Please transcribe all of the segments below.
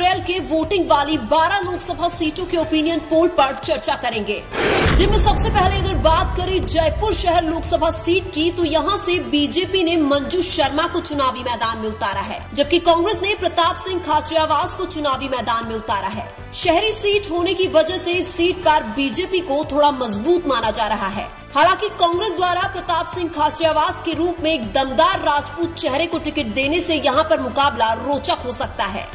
अप्रैल के वोटिंग वाली 12 लोकसभा सीटों के ओपिनियन पोल पर चर्चा करेंगे, जिनमें सबसे पहले अगर बात करें जयपुर शहर लोकसभा सीट की, तो यहां से बीजेपी ने मंजू शर्मा को चुनावी मैदान में उतारा है, जबकि कांग्रेस ने प्रताप सिंह खाचरियावास को चुनावी मैदान में उतारा है। शहरी सीट होने की वजह से इस सीट पर बीजेपी को थोड़ा मजबूत माना जा रहा है। हालांकि कांग्रेस द्वारा प्रताप सिंह खाचरियावास के रूप में एक दमदार राजपूत चेहरे को टिकट देने से यहां पर मुकाबला रोचक हो सकता है।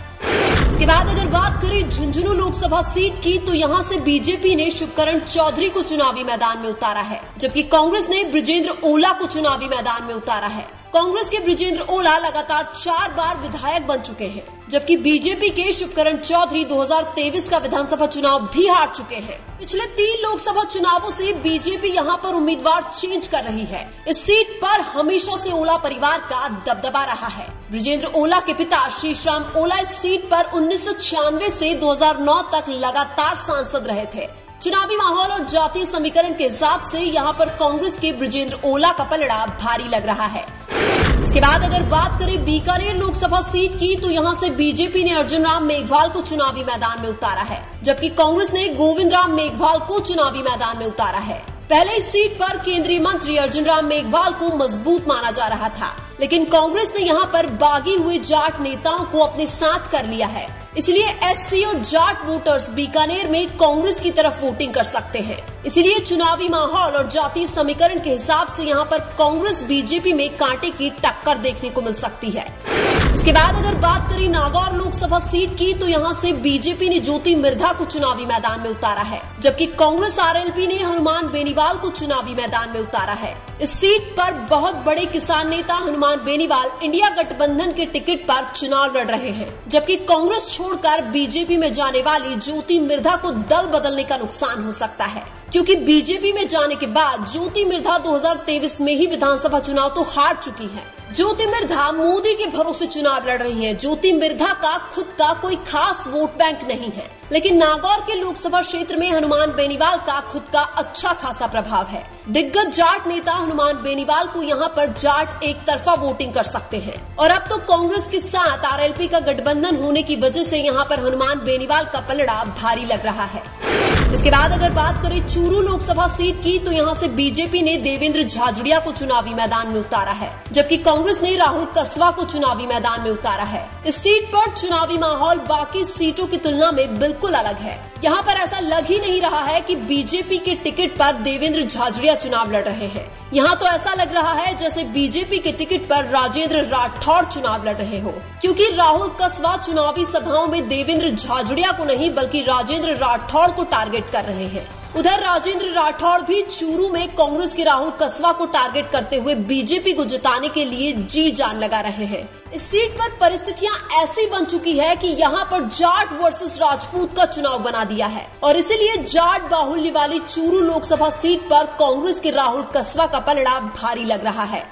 इसके बाद अगर बात करें झुंझुनू लोकसभा सीट की, तो यहां से बीजेपी ने शुभकरण चौधरी को चुनावी मैदान में उतारा है, जबकि कांग्रेस ने बृजेंद्र ओला को चुनावी मैदान में उतारा है। कांग्रेस के बृजेंद्र ओला लगातार 4 बार विधायक बन चुके हैं, जबकि बीजेपी के शुभकरण चौधरी 2023 का विधानसभा चुनाव भी हार चुके हैं। पिछले 3 लोकसभा चुनावों से बीजेपी यहां पर उम्मीदवार चेंज कर रही है। इस सीट पर हमेशा से ओला परिवार का दबदबा रहा है। बृजेंद्र ओला के पिता श्रीश्याम ओला इस सीट पर 1996 से 2009 तक लगातार सांसद रहे थे। चुनावी माहौल और जातीय समीकरण के हिसाब से यहां पर कांग्रेस के बृजेंद्र ओला का पलड़ा भारी लग रहा है। इसके बाद अगर बात करें बीकानेर लोकसभा सीट की, तो यहां से बीजेपी ने अर्जुन राम मेघवाल को चुनावी मैदान में उतारा है, जबकि कांग्रेस ने गोविंद राम मेघवाल को चुनावी मैदान में उतारा है। पहले इस सीट पर केंद्रीय मंत्री अर्जुन राम मेघवाल को मजबूत माना जा रहा था, लेकिन कांग्रेस ने यहां पर बागी हुए जाट नेताओं को अपने साथ कर लिया है। इसलिए एससी और जाट वोटर्स बीकानेर में कांग्रेस की तरफ वोटिंग कर सकते हैं। इसलिए चुनावी माहौल और जातीय समीकरण के हिसाब से यहां पर कांग्रेस बीजेपी में कांटे की टक्कर देखने को मिल सकती है। इसके बाद अगर बात करें नागौर लोकसभा सीट की, तो यहां से बीजेपी ने ज्योति मिर्धा को चुनावी मैदान में उतारा है, जबकि कांग्रेस आरएलपी ने हनुमान बेनीवाल को चुनावी मैदान में उतारा है। इस सीट पर बहुत बड़े किसान नेता हनुमान बेनीवाल इंडिया गठबंधन के टिकट पर चुनाव लड़ रहे हैं, जबकि कांग्रेस छोड़कर बीजेपी में जाने वाली ज्योति मिर्धा को दल बदलने का नुकसान हो सकता है, क्योंकि बीजेपी में जाने के बाद ज्योति मिर्धा 2023 में ही विधानसभा चुनाव तो हार चुकी है। ज्योति मिर्धा मोदी के भरोसे चुनाव लड़ रही है। ज्योति मिर्धा का खुद का कोई खास वोट बैंक नहीं है, लेकिन नागौर के लोकसभा क्षेत्र में हनुमान बेनीवाल का खुद का अच्छा खासा प्रभाव है। दिग्गज जाट नेता हनुमान बेनीवाल को यहां पर जाट एक तरफा वोटिंग कर सकते हैं, और अब तो कांग्रेस के साथ आरएलपी का गठबंधन होने की वजह से यहां पर हनुमान बेनीवाल का पलड़ा भारी लग रहा है। इसके बाद अगर बात करें चूरू लोकसभा सीट की, तो यहां से बीजेपी ने देवेंद्र झाझड़िया को चुनावी मैदान में उतारा है, जबकि कांग्रेस ने राहुल कस्वा को चुनावी मैदान में उतारा है। इस सीट पर चुनावी माहौल बाकी सीटों की तुलना में बिल्कुल अलग है। यहाँ पर ऐसा लग ही नहीं रहा है कि बीजेपी के टिकट पर देवेंद्र झाझड़िया चुनाव लड़ रहे हैं। यहाँ तो ऐसा लग रहा है जैसे बीजेपी के टिकट पर राजेंद्र राठौड़ चुनाव लड़ रहे हो, क्योंकि राहुल कस्वा चुनावी सभाओं में देवेंद्र झाझड़िया को नहीं बल्कि राजेंद्र राठौड़ को टारगेट कर रहे हैं। उधर राजेंद्र राठौड़ भी चूरू में कांग्रेस के राहुल कस्वा को टारगेट करते हुए बीजेपी को जिताने के लिए जी जान लगा रहे हैं। इस सीट पर परिस्थितियां ऐसी बन चुकी है कि यहाँ पर जाट वर्सेस राजपूत का चुनाव बना दिया है, और इसीलिए जाट बाहुल्य वाली चूरू लोकसभा सीट पर कांग्रेस के राहुल कस्वा का पलड़ा भारी लग रहा है।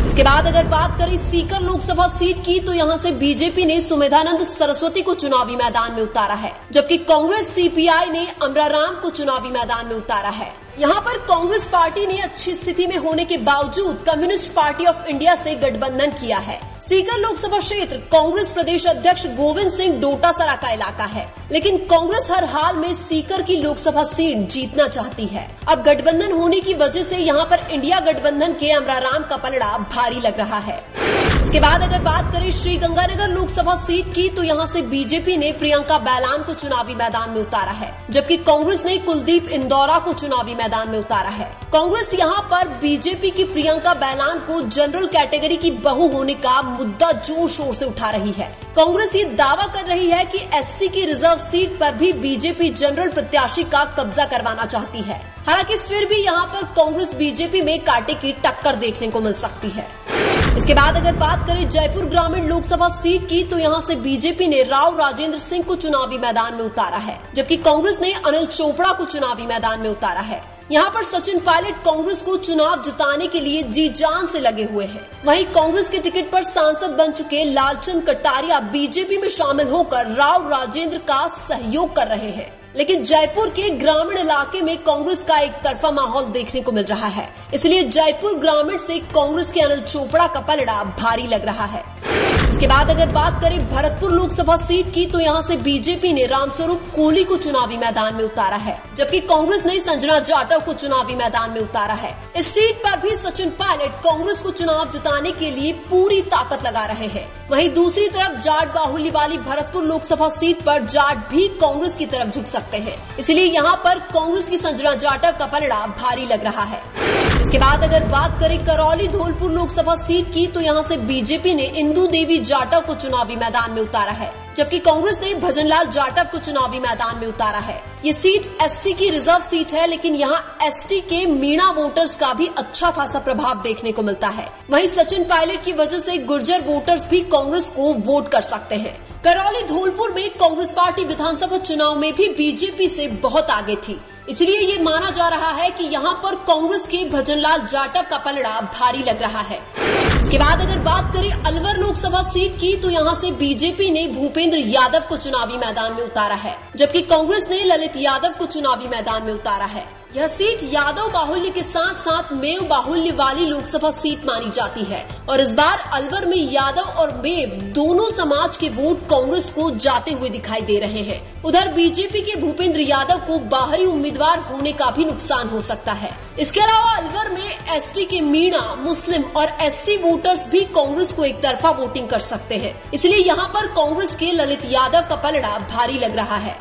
इसके बाद अगर बात करें सीकर लोकसभा सीट की, तो यहाँ से बीजेपी ने सुमेधानंद सरस्वती को चुनावी मैदान में उतारा है, जबकि कांग्रेस सीपीआई ने अमराराम को चुनावी मैदान में उतारा है। यहाँ पर कांग्रेस पार्टी ने अच्छी स्थिति में होने के बावजूद कम्युनिस्ट पार्टी ऑफ इंडिया से गठबंधन किया है। सीकर लोकसभा क्षेत्र कांग्रेस प्रदेश अध्यक्ष गोविंद सिंह डोटासरा का इलाका है, लेकिन कांग्रेस हर हाल में सीकर की लोकसभा सीट जीतना चाहती है। अब गठबंधन होने की वजह से यहाँ पर इंडिया गठबंधन के अमराराम का पलड़ा भारी लग रहा है। इसके बाद अगर बात करें श्रीगंगानगर लोकसभा सीट की, तो यहाँ से बीजेपी ने प्रियंका बैलान को चुनावी मैदान में उतारा है, जबकि कांग्रेस ने कुलदीप इंदौरा को चुनावी मैदान में उतारा है। कांग्रेस यहाँ पर बीजेपी की प्रियंका बैलान को जनरल कैटेगरी की बहू होने का मुद्दा जोर शोर से उठा रही है। कांग्रेस ये दावा कर रही है कि एससी की रिजर्व सीट पर भी बीजेपी जनरल प्रत्याशी का कब्जा करवाना चाहती है। हालांकि फिर भी यहाँ पर कांग्रेस बीजेपी में कांटे की टक्कर देखने को मिल सकती है। इसके बाद अगर बात करें जयपुर ग्रामीण लोकसभा सीट की, तो यहाँ से बीजेपी ने राव राजेंद्र सिंह को चुनावी मैदान में उतारा है, जबकि कांग्रेस ने अनिल चोपड़ा को चुनावी मैदान में उतारा है। यहाँ पर सचिन पायलट कांग्रेस को चुनाव जिताने के लिए जी जान से लगे हुए हैं। वहीं कांग्रेस के टिकट पर सांसद बन चुके लालचंद कटारिया बीजेपी में शामिल होकर राव राजेंद्र का सहयोग कर रहे हैं। लेकिन जयपुर के ग्रामीण इलाके में कांग्रेस का एक तरफा माहौल देखने को मिल रहा है, इसलिए जयपुर ग्रामीण से कांग्रेस के अनिल चोपड़ा का पलड़ा भारी लग रहा है। इसके बाद अगर बात करें भरतपुर लोकसभा सीट की, तो यहाँ से बीजेपी ने रामस्वरूप कोली को चुनावी मैदान में उतारा है, जबकि कांग्रेस ने संजना जाटव को चुनावी मैदान में उतारा है। इस सीट पर भी सचिन पायलट कांग्रेस को चुनाव जिताने के लिए पूरी ताकत लगा रहे हैं। वहीं दूसरी तरफ जाट बाहुल्य वाली भरतपुर लोकसभा सीट पर जाट भी कांग्रेस की तरफ झुक सकते हैं, इसलिए यहाँ पर कांग्रेस की संजना जाटव का पलड़ा भारी लग रहा है। इसके बाद अगर बात करें करौली धौलपुर लोकसभा सीट की, तो यहाँ से बीजेपी ने इंदू देवी जाटव को चुनावी मैदान में उतारा है, जबकि कांग्रेस ने भजनलाल जाटव को चुनावी मैदान में उतारा है। ये सीट एससी की रिजर्व सीट है, लेकिन यहाँ एसटी के मीणा वोटर्स का भी अच्छा खासा प्रभाव देखने को मिलता है। वहीं सचिन पायलट की वजह से गुर्जर वोटर्स भी कांग्रेस को वोट कर सकते हैं। करौली धौलपुर में कांग्रेस पार्टी विधानसभा चुनाव में भी बीजेपी से बहुत आगे थी, इसलिए ये माना जा रहा है कि यहाँ पर कांग्रेस के भजनलाल जाटव का पलड़ा भारी लग रहा है। इसके बाद अगर बात करें अलवर लोकसभा सीट की, तो यहाँ से बीजेपी ने भूपेंद्र यादव को चुनावी मैदान में उतारा है, जबकि कांग्रेस ने ललित यादव को चुनावी मैदान में उतारा है। यह सीट यादव बाहुल्य के साथ साथ मेव बाहुल्य वाली लोकसभा सीट मानी जाती है और इस बार अलवर में यादव और मेव दोनों समाज के वोट कांग्रेस को जाते हुए दिखाई दे रहे हैं। उधर बीजेपी के भूपेंद्र यादव को बाहरी उम्मीदवार होने का भी नुकसान हो सकता है। इसके अलावा अलवर में एसटी के मीणा, मुस्लिम और एससी वोटर्स भी कांग्रेस को एक तरफा वोटिंग कर सकते हैं, इसलिए यहाँ पर कांग्रेस के ललित यादव का पलड़ा भारी लग रहा है।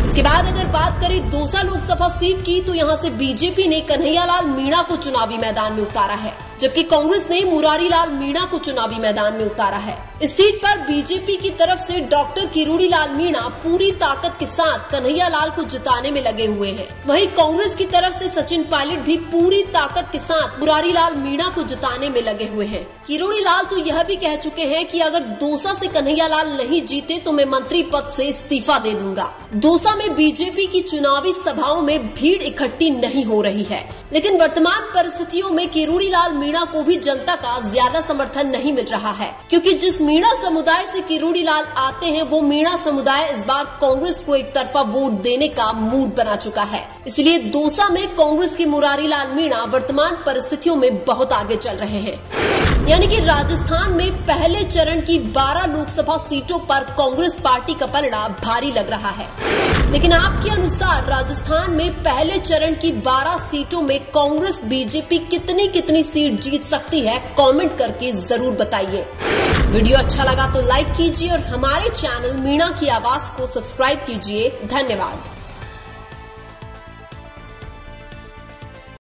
इसके बाद अगर बात करें दौसा लोकसभा सीट की, तो यहाँ से बीजेपी ने कन्हैयालाल मीणा को चुनावी मैदान में उतारा है, जबकि कांग्रेस ने मुरारीलाल मीणा को चुनावी मैदान में उतारा है। इस सीट पर बीजेपी की तरफ से डॉक्टर किरोड़ीलाल मीणा पूरी ताकत के साथ कन्हैयालाल को जिताने में लगे हुए हैं। वहीं कांग्रेस की तरफ से सचिन पायलट भी पूरी ताकत के साथ मुरारीलाल मीणा को जिताने में लगे हुए हैं। किरोड़ीलाल तो यह भी कह चुके हैं कि अगर दौसा से कन्हैयालाल नहीं जीते तो मैं मंत्री पद से इस्तीफा दे दूंगा। दौसा में बीजेपी की चुनावी सभाओं में भीड़ इकट्ठी नहीं हो रही है, लेकिन वर्तमान परिस्थितियों में किरोड़ीलाल मीणा को भी जनता का ज्यादा समर्थन नहीं मिल रहा है, क्योंकि जिस मीणा समुदाय से किरोड़ीलाल आते हैं वो मीणा समुदाय इस बार कांग्रेस को एक तरफा वोट देने का मूड बना चुका है। इसलिए दौसा में कांग्रेस के मुरारीलाल मीणा वर्तमान परिस्थितियों में बहुत आगे चल रहे हैं। यानी कि राजस्थान में पहले चरण की 12 लोकसभा सीटों पर कांग्रेस पार्टी का पलड़ा भारी लग रहा है। लेकिन आपके अनुसार राजस्थान में पहले चरण की 12 सीटों में कांग्रेस बीजेपी कितनी सीट जीत सकती है, कमेंट करके जरूर बताइए। वीडियो अच्छा लगा तो लाइक कीजिए और हमारे चैनल मीणा की आवाज को सब्सक्राइब कीजिए। धन्यवाद।